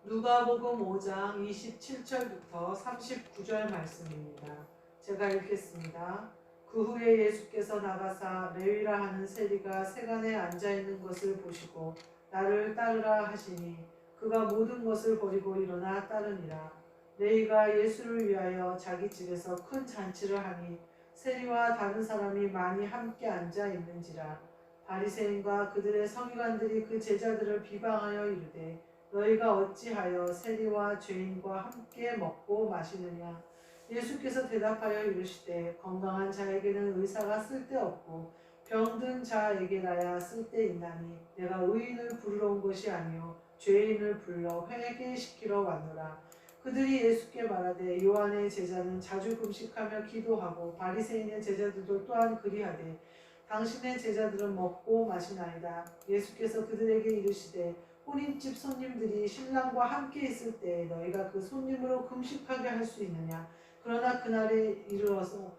누가복음 5장 27절부터 39절 말씀입니다. 제가 읽겠습니다. 그 후에 예수께서 나가사 레위라 하는 세리가 세간에 앉아있는 것을 보시고 나를 따르라 하시니 그가 모든 것을 버리고 일어나 따르니라. 레위가 예수를 위하여 자기 집에서 큰 잔치를 하니 세리와 다른 사람이 많이 함께 앉아 있는지라. 바리새인과 그들의 서기관들이 그 제자들을 비방하여 이르되 너희가 어찌하여 세리와 죄인과 함께 먹고 마시느냐. 예수께서 대답하여 이르시되 건강한 자에게는 의사가 쓸데없고 병든 자에게라야 쓸데있나니 내가 의인을 부르러 온 것이 아니요 죄인을 불러 회개시키러 왔노라. 그들이 예수께 말하되 요한의 제자는 자주 금식하며 기도하고 바리새인의 제자들도 또한 그리하되 당신의 제자들은 먹고 마시나이다. 예수께서 그들에게 이르시되 혼인집 손님들이 신랑과 함께 있을 때 너희가 그 손님으로 금식하게 할 수 있느냐. 그러나 그날에 이르러서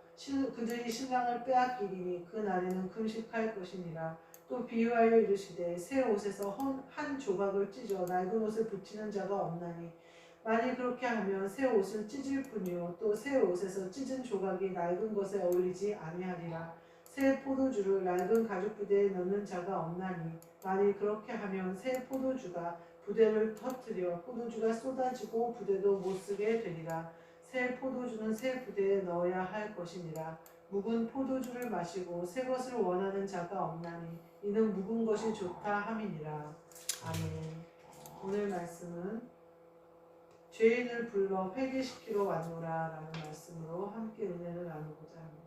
그들이 신랑을 빼앗기리니 그날에는 금식할 것이니라. 또 비유하여 이르시되 새 옷에서 한 조각을 찢어 낡은 옷에 붙이는 자가 없나니 만일 그렇게 하면 새 옷을 찢을 뿐이요 또 새 옷에서 찢은 조각이 낡은 것에 어울리지 아니하리라. 새 포도주를 낡은 가죽 부대에 넣는 자가 없나니 만일 그렇게 하면 새 포도주가 부대를 터뜨려 포도주가 쏟아지고 부대도 못쓰게 되리라. 새 포도주는 새 부대에 넣어야 할 것이니라. 묵은 포도주를 마시고 새 것을 원하는 자가 없나니 이는 묵은 것이 좋다 함이니라. 아멘. 오늘 말씀은 죄인을 불러 회개시키러 왔노라 라는 말씀으로 함께 은혜를 나누고자 합니다.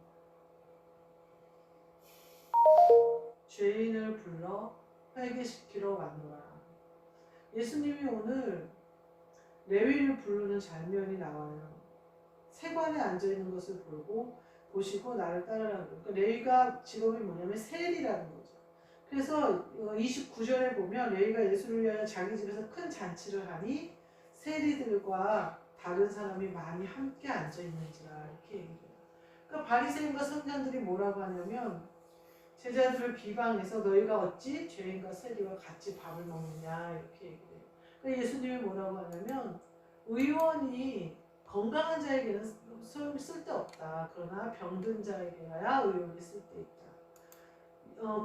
죄인을 불러 회개시키러 왔노라. 예수님이 오늘 레위를 부르는 장면이 나와요. 세관에 앉아있는 것을 보시고 나를 따르라고. 그러니까 레위가 직업이 뭐냐면 세리라는 거죠. 그래서 29절에 보면 레위가 예수를 위하여 자기 집에서 큰 잔치를 하니 세리들과 다른 사람이 많이 함께 앉아있는지라 이렇게 얘기해요. 그러니까 바리새인과 선지자들이 뭐라고 하냐면 제자들을 비방해서 너희가 어찌 죄인과 세리와 같이 밥을 먹느냐 이렇게 얘기해요. 그러니까 예수님이 뭐라고 하냐면 의원이 건강한 자에게는 쓸데없다. 그러나 병든 자에게야 의원이 쓸데있다.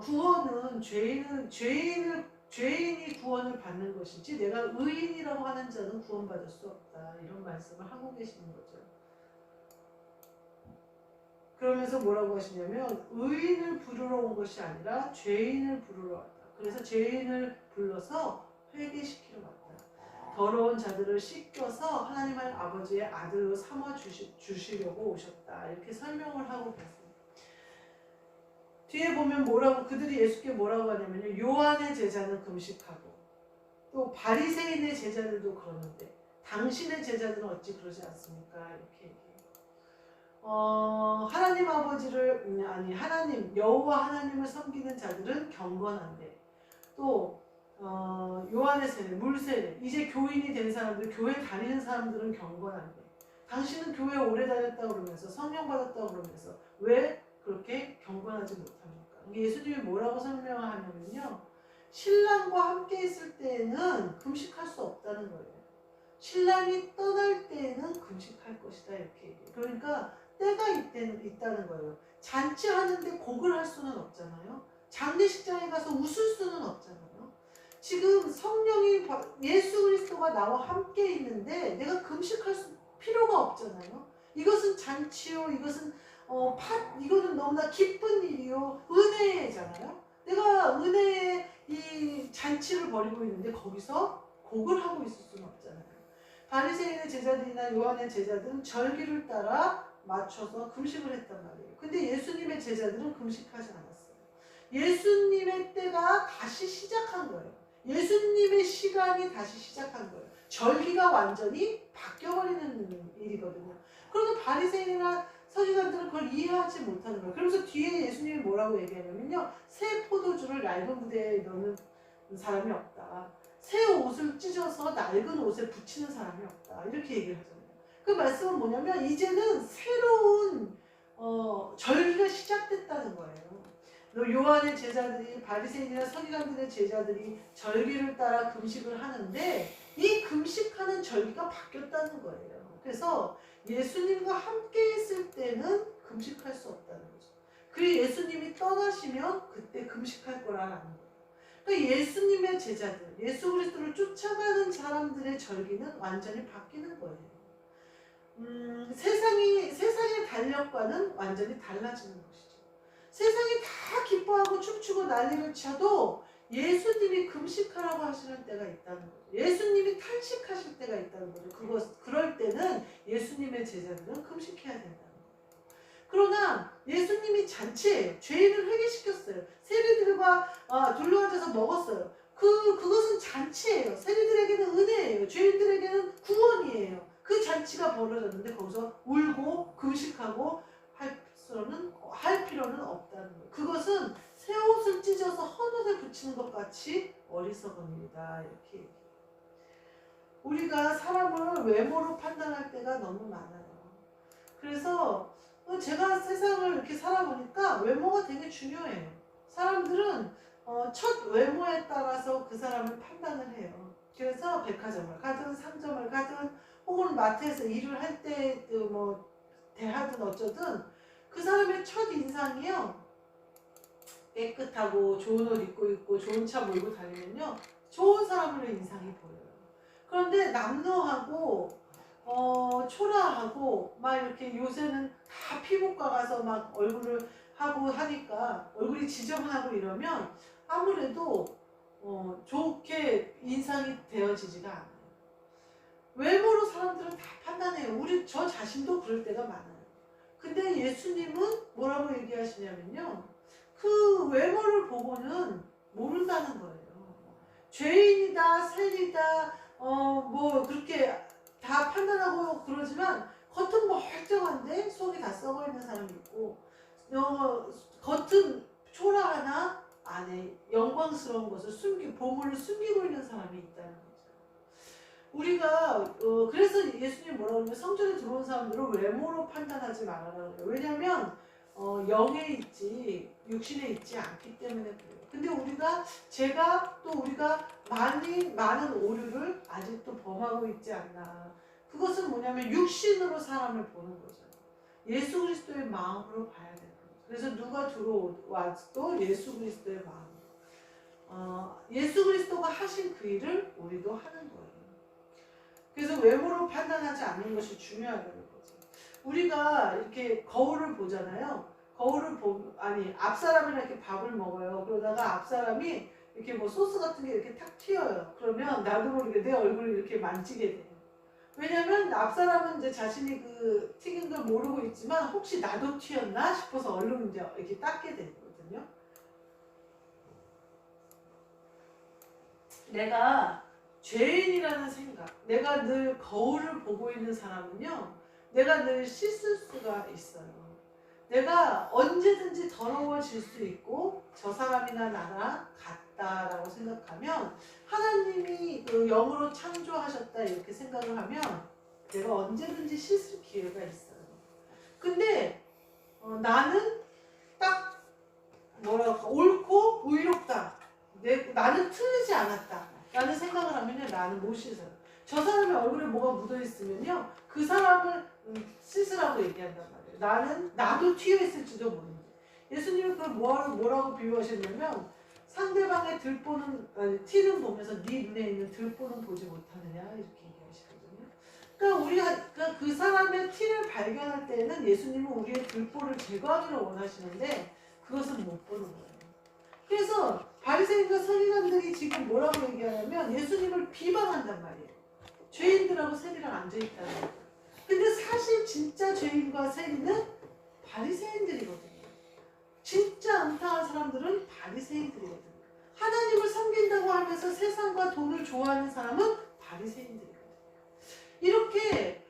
구원은 죄인이 구원을 받는 것이지 내가 의인이라고 하는 자는 구원받을 수 없다. 이런 말씀을 하고 계시는 거죠. 그러면서 뭐라고 하시냐면 의인을 부르러 온 것이 아니라 죄인을 부르러 왔다. 그래서 죄인을 불러서 회개시키러 왔다. 더러운 자들을 씻겨서 하나님의 아버지의 아들로 삼아 주시려고 오셨다. 이렇게 설명을 하고 계세요. 뒤에 보면 그들이 예수께 뭐라고 하냐면요. 요한의 제자는 금식하고 또 바리새인의 제자들도 그러는데 당신의 제자들은 어찌 그러지 않습니까? 이렇게 얘기해요. 하나님 아버지를 하나님 여호와 하나님을 섬기는 자들은 경건한데 또 요한의 세례, 물세례, 이제 교인이 된 사람들, 교회 다니는 사람들은 경건한데 당신은 교회 오래 다녔다 그러면서 성령 받았다 그러면서 왜 그렇게 경건하지 못합니까? 예수님이 뭐라고 설명하냐면요. 신랑과 함께 있을 때에는 금식할 수 없다는 거예요. 신랑이 떠날 때에는 금식할 것이다 이렇게 얘기해요. 그러니까 때가 있다는 거예요. 잔치하는데 곡을 할 수는 없잖아요. 장례식장에 가서 웃을 수는 없잖아요. 지금 성령이 예수 그리스도가 나와 함께 있는데 내가 금식할 필요가 없잖아요. 이것은 잔치요. 이것은 이거는 너무나 기쁜 일이요. 은혜잖아요. 내가 은혜의 이 잔치를 벌이고 있는데 거기서 곡을 하고 있을 수는 없잖아요. 바리새인의 제자들이나 요한의 제자들은 절기를 따라 맞춰서 금식을 했단 말이에요. 근데 예수님의 제자들은 금식하지 않았어요. 예수님의 때가 다시 시작한 거예요. 예수님의 시간이 다시 시작한 거예요. 절기가 완전히 바뀌어버리는 일이거든요. 그런데 바리새인이나 서기관들은 그걸 이해하지 못하는 거예요. 그러면서 뒤에 예수님이 뭐라고 얘기하냐면요. 새 포도주를 낡은 부대에 넣는 사람이 없다. 새 옷을 찢어서 낡은 옷에 붙이는 사람이 없다. 이렇게 얘기를 하잖아요. 그 말씀은 뭐냐면 이제는 새로운 절기가 시작됐다는 거예요. 요한의 제자들이 바리새인이나 서기관들의 제자들이 절기를 따라 금식을 하는데 이 금식하는 절기가 바뀌었다는 거예요. 그래서 예수님과 함께 있을 때는 금식할 수 없다는 거죠. 그리고 예수님이 떠나시면 그때 금식할 거라는 거예요. 그러니까 예수님의 제자들, 예수 그리스도를 쫓아가는 사람들의 절기는 완전히 바뀌는 거예요. 세상의 달력과는 완전히 달라지는 것이죠. 세상이 다 기뻐하고 춤추고 난리를 쳐도 예수님이 금식하라고 하시는 때가 있다는 거죠. 예수님이 탄식하실 때가 있다는 거죠. 그럴 때는 예수님의 제자들은 금식해야 된다는 거예요. 그러나 예수님이 잔치예요. 죄인을 회개시켰어요. 세리들과 둘러앉아서 먹었어요. 그것은 잔치예요. 세리들에게는 은혜예요. 죄인들에게는 구원이에요. 그 잔치가 벌어졌는데 거기서 울고 금식하고 할 필요는 없다는 거예요. 그것은 새 옷을 찢어서 헌 옷에 붙이는 것 같이 어리석은 일이다. 이렇게 얘기해요. 우리가 사람을 외모로 판단할 때가 너무 많아요. 그래서 제가 세상을 이렇게 살아보니까 외모가 되게 중요해요. 사람들은 첫 외모에 따라서 그 사람을 판단을 해요. 그래서 백화점을 가든 상점을 가든 혹은 마트에서 일을 할 때 뭐 대하든 어쩌든 그 사람의 첫 인상이요. 깨끗하고 좋은 옷 입고 있고 좋은 차 몰고 다니면요. 좋은 사람으로 인상이 보여요. 그런데 남루하고 초라하고 막 이렇게 요새는 다 피부과 가서 막 얼굴을 하고 하니까 얼굴이 지저분하고 이러면 아무래도 좋게 인상이 되어지지가 않아요. 외모로 사람들은 다 판단해요. 저 자신도 그럴 때가 많아요. 근데 예수님은 뭐라고 얘기하시냐면요. 그 외모를 보고는 모른다는 거예요. 죄인이다, 세리다, 뭐 그렇게 다 판단하고 그러지만 겉은 멀쩡한데 속이 다 썩어 있는 사람이 있고, 겉은 초라하나 안에 영광스러운 것을 보물을 숨기고 있는 사람이 있다는 거죠. 우리가 그래서 예수님 뭐라고 하냐면 성전에 들어온 사람들을 외모로 판단하지 말아라 그래요. 왜냐하면 영에 있지 육신에 있지 않기 때문에 그래요. 근데 우리가 많은 오류를 아직도 범하고 있지 않나. 그것은 뭐냐면 육신으로 사람을 보는 거죠. 예수 그리스도의 마음으로 봐야 되는 거죠. 그래서 누가 들어와도 예수 그리스도의 마음. 예수 그리스도가 하신 그 일을 우리도 하는 거예요. 그래서 외모로 판단하지 않는 것이 중요하다는 거죠. 우리가 이렇게 거울을 보잖아요. 앞 사람이랑 이렇게 밥을 먹어요. 그러다가 앞 사람이 이렇게 뭐 소스 같은 게 이렇게 탁 튀어요. 그러면 나도 모르게 내 얼굴을 이렇게 만지게 돼요. 왜냐면 앞 사람은 이제 자신이 그 튀긴 걸 모르고 있지만 혹시 나도 튀었나 싶어서 얼른 이제 이렇게 닦게 되거든요. 내가 죄인이라는 생각, 내가 늘 거울을 보고 있는 사람은요, 내가 늘 씻을 수가 있어요. 내가 언제든지 더러워질 수 있고 저 사람이나 나나 같다라고 생각하면 하나님이 그 영으로 창조하셨다 이렇게 생각을 하면 내가 언제든지 씻을 기회가 있어요. 근데 나는 딱 옳고 의롭다. 나는 틀리지 않았다. 라는 생각을 하면요. 나는 못 씻어요. 저 사람의 얼굴에 뭐가 묻어있으면요. 그 사람을 씻으라고 얘기한단 말이에요. 나도 튀어있을지도 모르는데. 예수님은 그걸 뭐라고 비유하셨냐면 상대방의 티는 보면서 네 눈에 있는 들보는 보지 못하느냐 이렇게 얘기하시거든요. 그러니까 그 사람의 티를 발견할 때는 예수님은 우리의 들보를 제거하기를 원하시는데 그것은 못 보는 거예요. 그래서 바리새인과 서기관들이 지금 뭐라고 얘기하냐면 예수님을 비방한단 말이에요. 죄인들하고 세리랑 앉아있다는 거예요. 근데 사실 진짜 죄인과 세리는 바리새인들이거든요. 진짜 앙탈한 사람들은 바리새인들이거든요. 하나님을 섬긴다고 하면서 세상과 돈을 좋아하는 사람은 바리새인들이거든요. 이렇게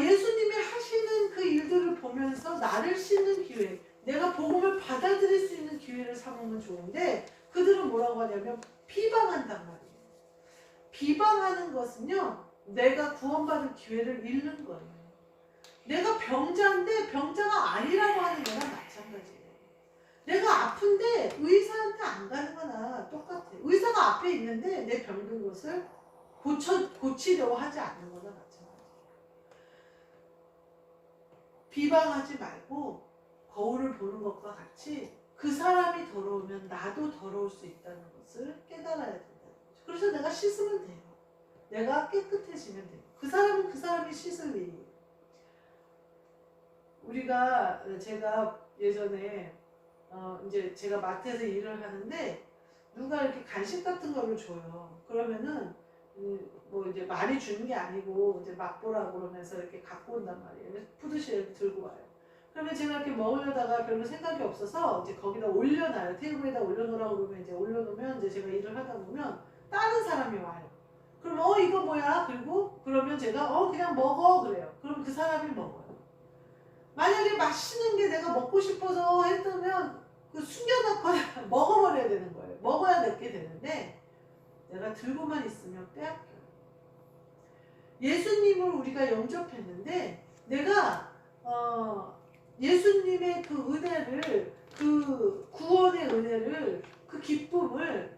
예수님이 하시는 그 일들을 보면서 나를 씻는 기회, 내가 복음을 받아들일 수 있는 기회를 삼으면 좋은데 그들은 뭐라고 하냐면 비방한단 말이에요. 비방하는 것은요, 내가 구원받을 기회를 잃는 거예요. 내가 병자인데 병자가 아니라고 하는 거랑 마찬가지예요. 내가 아픈데 안 가는 거나 똑같아. 의사가 앞에 있는데 내 병든 것을 고치려고 하지 않는 거나 마찬가지야. 비방하지 말고 거울을 보는 것과 같이 그 사람이 더러우면 나도 더러울 수 있다는 것을 깨달아야 된다는 거죠. 그래서 내가 씻으면 돼요. 내가 깨끗해지면 돼요. 그 사람은 그 사람이 씻을 일이에요. 제가 예전에 이제 제가 마트에서 일을 하는데 누가 이렇게 간식 같은 거를 줘요. 그러면은 뭐 이제 많이 주는 게 아니고 이제 맛보라고 그러면서 이렇게 갖고 온단 말이에요. 푸드시에 들고 와요. 그러면 제가 이렇게 먹으려다가 별로 생각이 없어서 이제 거기다 올려놔요. 테이블에다 올려놓으라고 그러면 이제 올려놓으면 이제 제가 일을 하다 보면 다른 사람이 와요. 그럼 이거 뭐야? 그러면 제가 그냥 먹어 그래요. 그럼 그 사람이 먹어요. 만약에 맛있는 게 내가 먹고 싶어서 했다면 그 숨겨놨거나 먹어버려야 되는 거예요. 먹어야 될 게 되는데 내가 들고만 있으면 빼앗겨요. 예수님을 우리가 영접했는데 내가 예수님의 그 은혜를, 그 구원의 은혜를, 그 기쁨을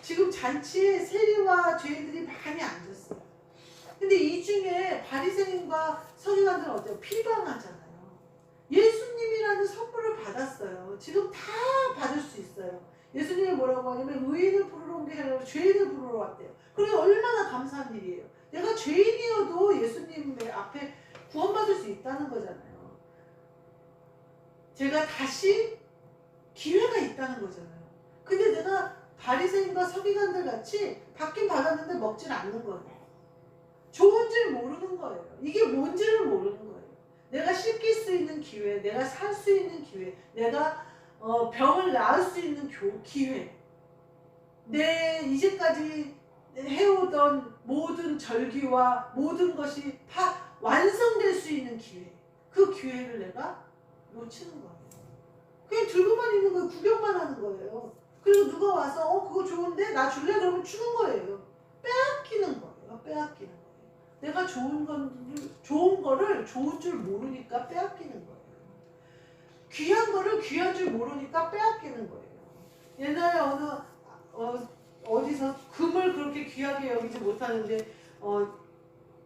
지금 잔치에 세리와 죄인들이 많이 앉았어요. 근데 이 중에 바리새인과 서기관들은 어때요? 비방하잖아요. 예수님이라는 선물을 받았어요. 지금 다 받을 수 있어요. 예수님이 뭐라고 하냐면 의인을 부르러 온 게 아니라 죄인을 부르러 왔대요. 그게 얼마나 감사한 일이에요. 내가 죄인이어도 예수님 앞에 구원받을 수 있다는 거잖아요. 제가 다시 기회가 있다는 거잖아요. 근데 내가 바리새인과 서기관들 같이 받긴 받았는데 먹질 않는 거예요. 좋은 줄 모르는 거예요. 이게 뭔지를 모르는 거예요. 내가 씻길 수 있는 기회, 내가 살 수 있는 기회, 내가 병을 나을 수 있는 기회, 내 이제까지 해오던 모든 절기와 모든 것이 다 완성될 수 있는 기회, 그 기회를 내가 놓치는 거예요. 그냥 들고만 있는 거예요. 구경만 하는 거예요. 그리고 누가 와서 그거 좋은데 나 줄래? 그러면 주는 거예요. 빼앗기는 거예요. 빼앗기는 거예요. 내가 좋은 거를 좋은 줄 모르니까 빼앗기는 거예요. 귀한 거를 귀한 줄 모르니까 빼앗기는 거예요. 옛날에 어디서 금을 그렇게 귀하게 여기지 못하는데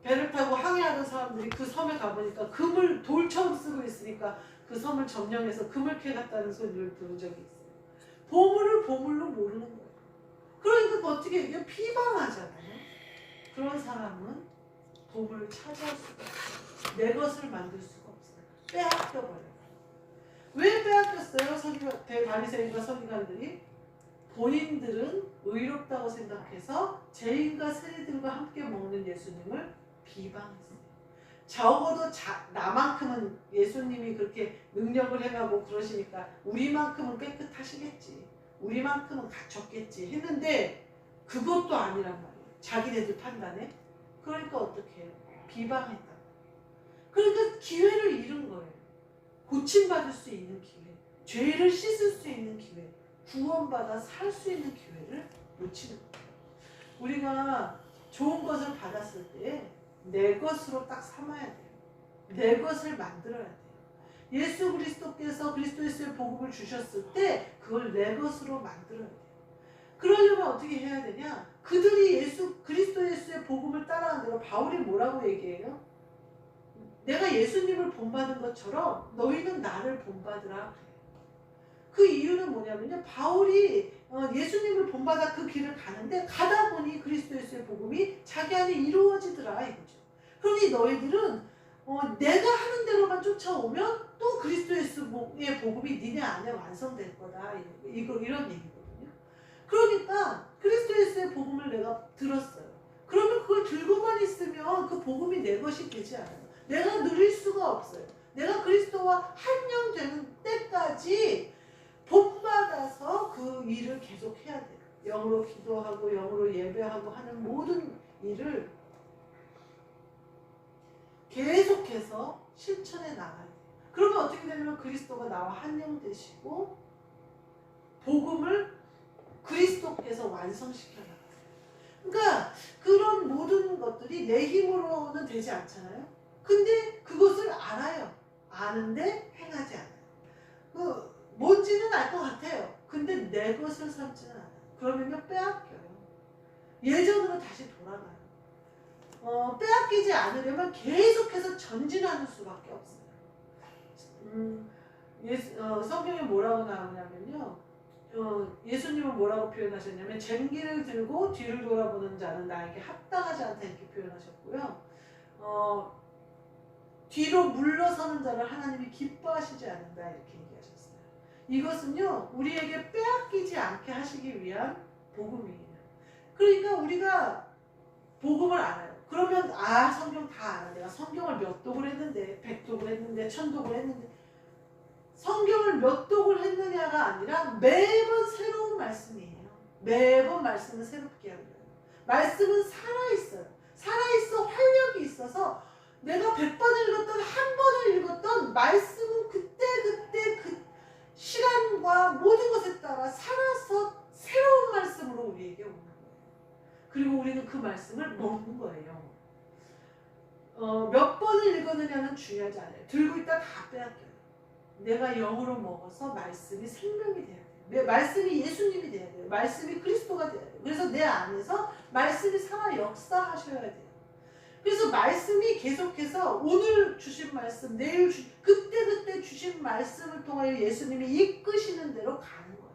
배를 타고 항해하던 사람들이 그 섬에 가보니까 금을 돌처럼 쓰고 있으니까 그 섬을 점령해서 금을 캐갔다는 소리를 들은 적이 있어요. 보물을 보물로 모르는 거예요. 그러니까 어떻게 이게 비방하잖아요. 그런 사람은 보물을 차지할 수가 없어요. 내 것을 만들 수가 없어요. 빼앗겨버려요. 왜 빼앗겼어요? 바리새인과 서기관들이? 본인들은 의롭다고 생각해서 죄인과 세리들과 함께 먹는 예수님을 비방했어요. 적어도 나만큼은 예수님이 그렇게 능력을 해가고 그러시니까 우리만큼은 깨끗하시겠지, 우리만큼은 갖췄겠지 했는데 그것도 아니란 말이에요. 자기네들 판단에. 그러니까 어떻게 해요? 비방했다. 그러니까 기회를 잃은 거예요. 고침받을 수 있는 기회, 죄를 씻을 수 있는 기회, 구원받아 살 수 있는 기회를 놓치는 거예요. 우리가 좋은 것을 받았을 때 내 것으로 딱 삼아야 돼요. 내 것을 만들어야 돼요. 예수 그리스도께서 그리스도 예수의 복음을 주셨을 때 그걸 내 것으로 만들어야 돼요. 그러려면 어떻게 해야 되냐? 그들이 그리스도 예수의 복음을 따라간 대로 바울이 뭐라고 얘기해요? 내가 예수님을 본받은 것처럼 너희는 나를 본받으라. 그 이유는 뭐냐면요, 바울이 예수님을 본받아 그 길을 가는데 가다 보니 그리스도 예수의 복음이 자기 안에 이루어지더라 이거죠. 그러니 너희들은 내가 하는 대로만 쫓아오면 또 그리스도 예수의 복음이 니네 안에 완성될 거다, 이런 얘기거든요. 그러니까 그리스도 예수의 복음을 내가 들었어요. 그러면 그걸 들고만 있으면 그 복음이 내 것이 되지 않아요. 내가 누릴 수가 없어요. 내가 그리스도와 한영되는 때까지 본받아서 그 일을 계속 해야 돼요. 영으로 기도하고 영으로 예배하고 하는 모든 일을 계속해서 실천해 나가야 돼요. 그러면 어떻게 되냐면 그리스도가 나와 한영되시고 복음을 그리스도께서 완성시켜 나가요. 그러니까 그런 모든 것들이 내 힘으로는 되지 않잖아요. 근데 그것을 알아요. 아는데 행하지 않아요. 뭔지는 알 것 같아요. 근데 내 것을 삼지는 않아요. 그러면요 빼앗겨요. 예전으로 다시 돌아가요. 빼앗기지 않으려면 계속해서 전진하는 수밖에 없어요. 성경에 뭐라고 나오냐면요. 예수님은 뭐라고 표현하셨냐면 쟁기를 들고 뒤를 돌아보는 자는 나에게 합당하지 않다 이렇게 표현하셨고요. 뒤로 물러서는 자를 하나님이 기뻐하시지 않는다 이렇게 얘기하셨어요. 이것은요 우리에게 빼앗기지 않게 하시기 위한 복음이에요. 그러니까 우리가 복음을 알아요. 그러면 성경 다 알아. 내가 성경을 몇 독을 했는데 100독을 했는데 1000독을 했는데 성경을 몇 독을 했느냐가 아니라 매번 새로운 말씀이에요. 매번 말씀은 새롭게 하는 거예요. 말씀은 살아있어요. 살아있어 활력이 있어서 내가 100번을 읽었던 한 번을 읽었던 말씀은 그때 그 시간과 모든 것에 따라 살아서 새로운 말씀으로 우리에게 오는 거예요. 그리고 우리는 그 말씀을 먹는 거예요. 몇 번을 읽었느냐는 중요하지 않아요. 들고 있다 다 빼앗겨요. 내가 영으로 먹어서 말씀이 생명이 돼야 돼요. 말씀이 예수님이 돼야 돼요. 말씀이 그리스도가 돼야 돼요. 그래서 내 안에서 말씀이 살아 역사하셔야 돼요. 그래서 말씀이 계속해서 오늘 주신 말씀, 내일 그때 주신 말씀을 통하여 예수님이 이끄시는 대로 가는 거예요.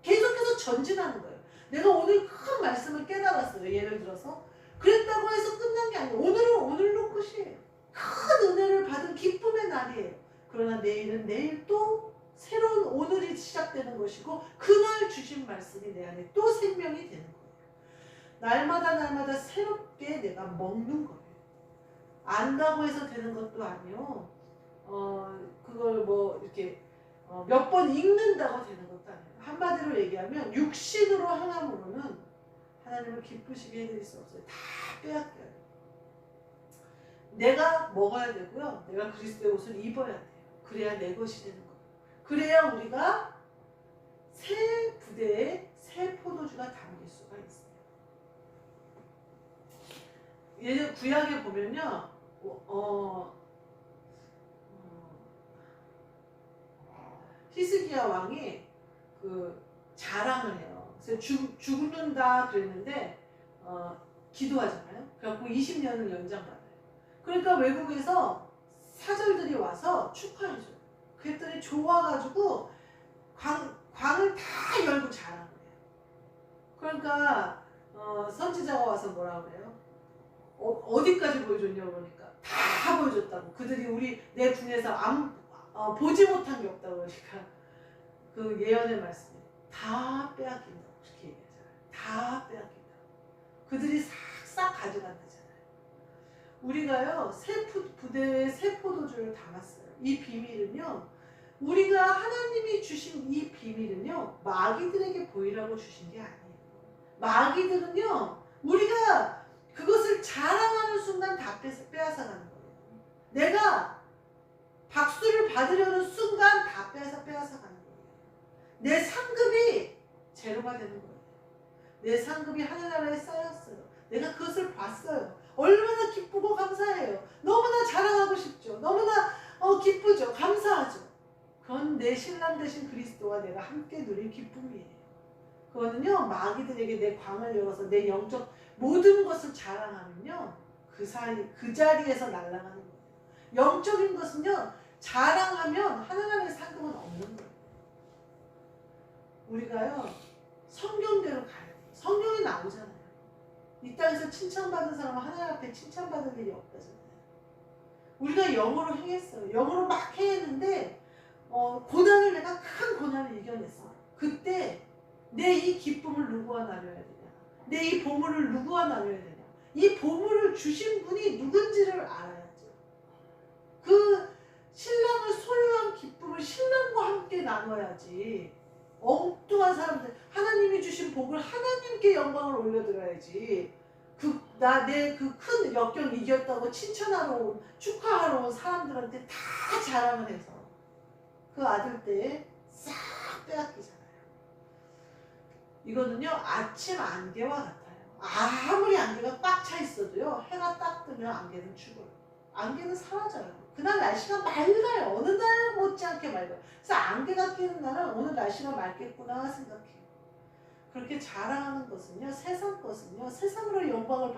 계속해서 전진하는 거예요. 내가 오늘 큰 말씀을 깨달았어요. 예를 들어서 그랬다고 해서 끝난 게 아니에요. 오늘은 오늘로 끝이에요. 큰 은혜를 받은 기쁨의 날이에요. 그러나 내일은 내일 또 새로운 오늘이 시작되는 것이고 그날 주신 말씀이 내 안에 또 생명이 되는 거예요. 날마다 새롭게 내가 먹는 거예요. 안다고 해서 되는 것도 아니요. 그걸 뭐 이렇게 몇 번 읽는다고 되는 것도 아니에요. 한마디로 얘기하면 육신으로 행함으로는 하나님을 기쁘시게 해드릴 수 없어요. 다 빼앗겨요. 내가 먹어야 되고요. 내가 그리스도의 옷을 입어야 돼요. 그래야 내 것이 되는 거예요. 그래야 우리가 새 부대에 새 포도주가 담길 수가 있어요. 예전 구약에 보면요. 히스기야 왕이 그 자랑을 해요. 그래서 죽는다 그랬는데 기도하잖아요. 그래갖고 20년을 연장받아요. 그러니까 외국에서 사절들이 와서 축하해줘요. 그랬더니 좋아가지고 광을 다 열고 자랑을 해요. 그러니까 선지자가 와서 뭐라고 그래요? 어디까지 보여줬냐고 그러니까 다 보여줬다고. 그들이 내 궁에서 보지 못한 게 없다고 그러니까 그 예언의 말씀이 다 빼앗긴다고 그렇게 얘기하잖아요. 다 빼앗긴다고. 그들이 싹 가져간다잖아요. 우리가요 새 부대에 새 포도주를 담았어요. 이 비밀은요 우리가 하나님이 주신 이 비밀은요 마귀들에게 보이라고 주신 게 아니에요. 마귀들은요 우리가 그것을 자랑하는 순간 다 빼앗아가는 거예요. 내가 박수를 받으려는 순간 다 빼앗아가는 거예요. 내 상급이 제로가 되는 거예요. 내 상급이 하늘나라에 쌓였어요. 내가 그것을 봤어요. 얼마나 기쁘고 감사해요. 너무나 자랑하고 싶죠. 너무나 기쁘죠. 감사하죠. 그건 내 신랑 되신 그리스도와 내가 함께 누릴 기쁨이에요. 그거는요 마귀들에게 내 광을 열어서 내 영적 모든 것을 자랑하면요 그 자리에서 날아가는 거예요. 영적인 것은요 자랑하면 하나님의 상급은 없는 거예요. 우리가요 성경대로 가야 돼요. 성경에 나오잖아요. 이 땅에서 칭찬받은 사람은 하나님 앞에 칭찬받을 일이 없다잖아요. 우리가 영으로 행했어요. 영으로 막 행했는데 고난을 내가 큰 고난을 이겨냈어. 그때 내 이 기쁨을 누구와 나눠야 되냐? 내 이 보물을 누구와 나눠야 되냐? 이 보물을 주신 분이 누군지를 알아야죠. 그 신랑을 소유한 기쁨을 신랑과 함께 나눠야지. 엉뚱한 사람들, 하나님이 주신 복을 하나님께 영광을 올려드려야지. 내 그 큰 역경 이겼다고 칭찬하러 온, 축하하러 온 사람들한테 다 자랑을 해서 그 아들 때에 싹 빼앗기잖아요. 이거는요 아침 안개와 같아요. 아무리 안개가 꽉 차 있어도요 해가 딱 뜨면 안개는 죽어요. 안개는 사라져요. 그날 날씨가 맑아요. 어느 날 못지않게 맑아요. 그래서 안개가 끼는 날은 오늘 날씨가 맑겠구나 생각해요. 그렇게 자랑하는 것은요, 세상 것은요, 세상으로 영광을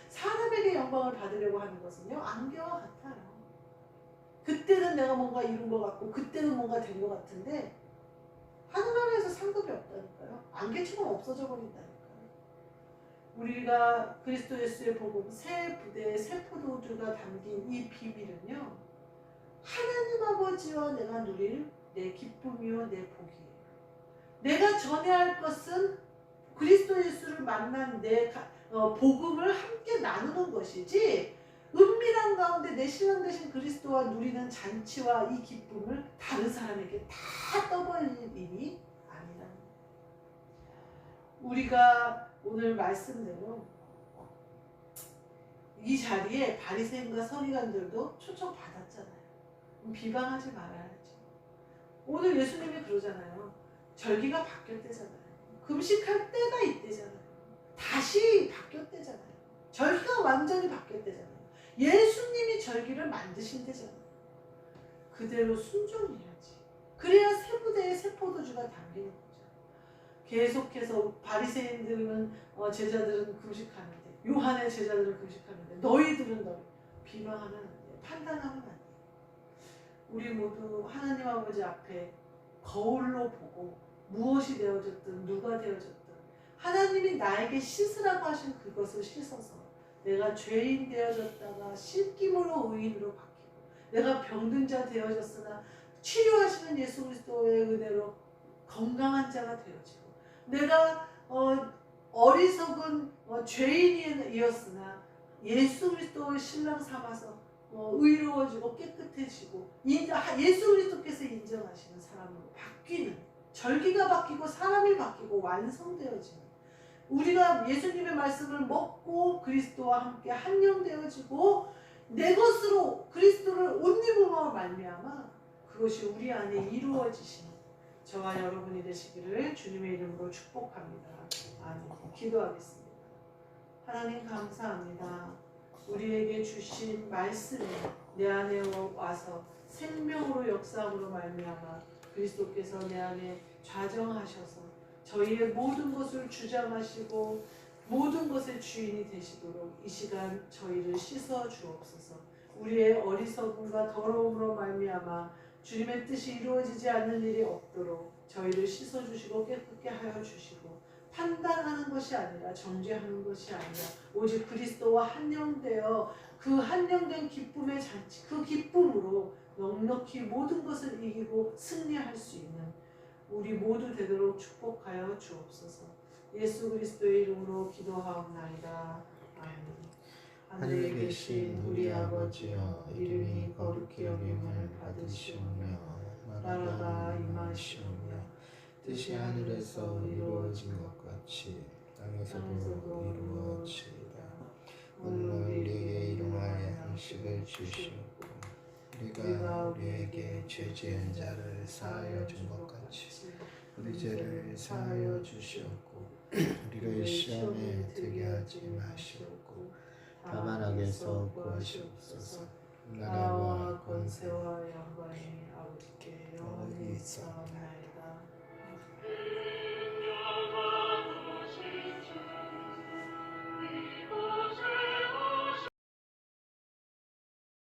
사람에게 영광을 받으려고 하는 것은요, 안개와 같아요. 그때는 내가 뭔가 이룬 것 같고, 그때는 뭔가 된 것 같은데, 하늘나라에서 상급이 없다니까요. 안개처럼 없어져 버린다니까요. 우리가 그리스도 예수의 복음, 새 부대의 새 포도주가 담긴 이 비밀은요, 하나님 아버지와 내가 누릴 내 기쁨이요, 내 복이에요. 내가 전해야 할 것은 그리스도 예수를 만난 복음을 함께 나누는 것이지, 은밀한 가운데 내 신랑 되신 그리스도와 누리는 잔치와 이 기쁨을 다른 사람에게 다 떠벌릴 일이 아니라, 우리가 오늘 말씀대로 이 자리에 바리새인과 서기관들도 초청받았잖아요. 비방하지 말아야죠. 오늘 예수님이 그러잖아요. 절기가 바뀌었대잖아요. 금식할 때가 있대잖아요. 다시 바뀌었대잖아요. 절기가 완전히 바뀌었대잖아요. 예수님이 절기를 만드신대잖아요. 그대로 순종해야지. 그래야 새 부대의 새 포도주가 담기는 거죠. 계속해서 바리새인들은 제자들은 금식하는데, 요한의 제자들은 금식하는데, 너희들은 비방하면 안 돼. 판단하면 안 돼. 우리 모두 하나님 아버지 앞에 거울로 보고 무엇이 되어졌든 누가 되어졌든 하나님이 나에게 씻으라고 하신 그것을 씻어서 내가 죄인 되어졌다가 씻김으로 의인으로 바뀌고, 내가 병든 자 되어졌으나 치료하시는 예수 그리스도의 은혜로 건강한 자가 되어지고, 내가 어리석은 죄인이었으나 예수 그리스도의 신랑 삼아서 의로워지고 깨끗해지고 예수 그리스도께서 인정하시는 사람으로 바뀌는, 절기가 바뀌고 사람이 바뀌고 완성되어지는, 우리가 예수님의 말씀을 먹고 그리스도와 함께 한영되어지고 내 것으로 그리스도를 옷 입음으로 말미암아 그것이 우리 안에 이루어지시는 저와 여러분이 되시기를 주님의 이름으로 축복합니다. 아멘. 기도하겠습니다. 하나님 감사합니다. 우리에게 주신 말씀이 내 안에 와서 생명으로 역사함으로 말미암아 그리스도께서 내 안에 좌정하셔서 저희의 모든 것을 주장하시고 모든 것의 주인이 되시도록 이 시간 저희를 씻어 주옵소서. 우리의 어리석음과 더러움으로 말미암아 주님의 뜻이 이루어지지 않는 일이 없도록 저희를 씻어 주시고 깨끗게 하여 주시고, 판단하는 것이 아니라 정죄하는 것이 아니라 오직 그리스도와 한영되어 그 한영된 기쁨의 잔치, 그 기쁨으로 넉넉히 모든 것을 이기고 승리할 수 있는 우리 모두 되도록 축복하여 주옵소서. 예수 그리스도의 이름으로 기도하옵나이다. 아멘. 하늘에 계신 우리 아버지여, 이름이 거룩히 여김을 받으시오며 나라가 임하시오며 뜻이 하늘에서 이루어진 것 같이 땅에서도 이루어지이다. 오늘 우리에게 일용할 양식을 주시옵고, 우리가 우리에게 죄 지은 자를 사하여 준 것 같이 우리 죄를 사하여 주시옵고, 우리를 시험에 들게 하지 마시옵고 다만 악에서 구하시옵소서. 나라와 권세와 영광이 아버지께 영원히 있사오니.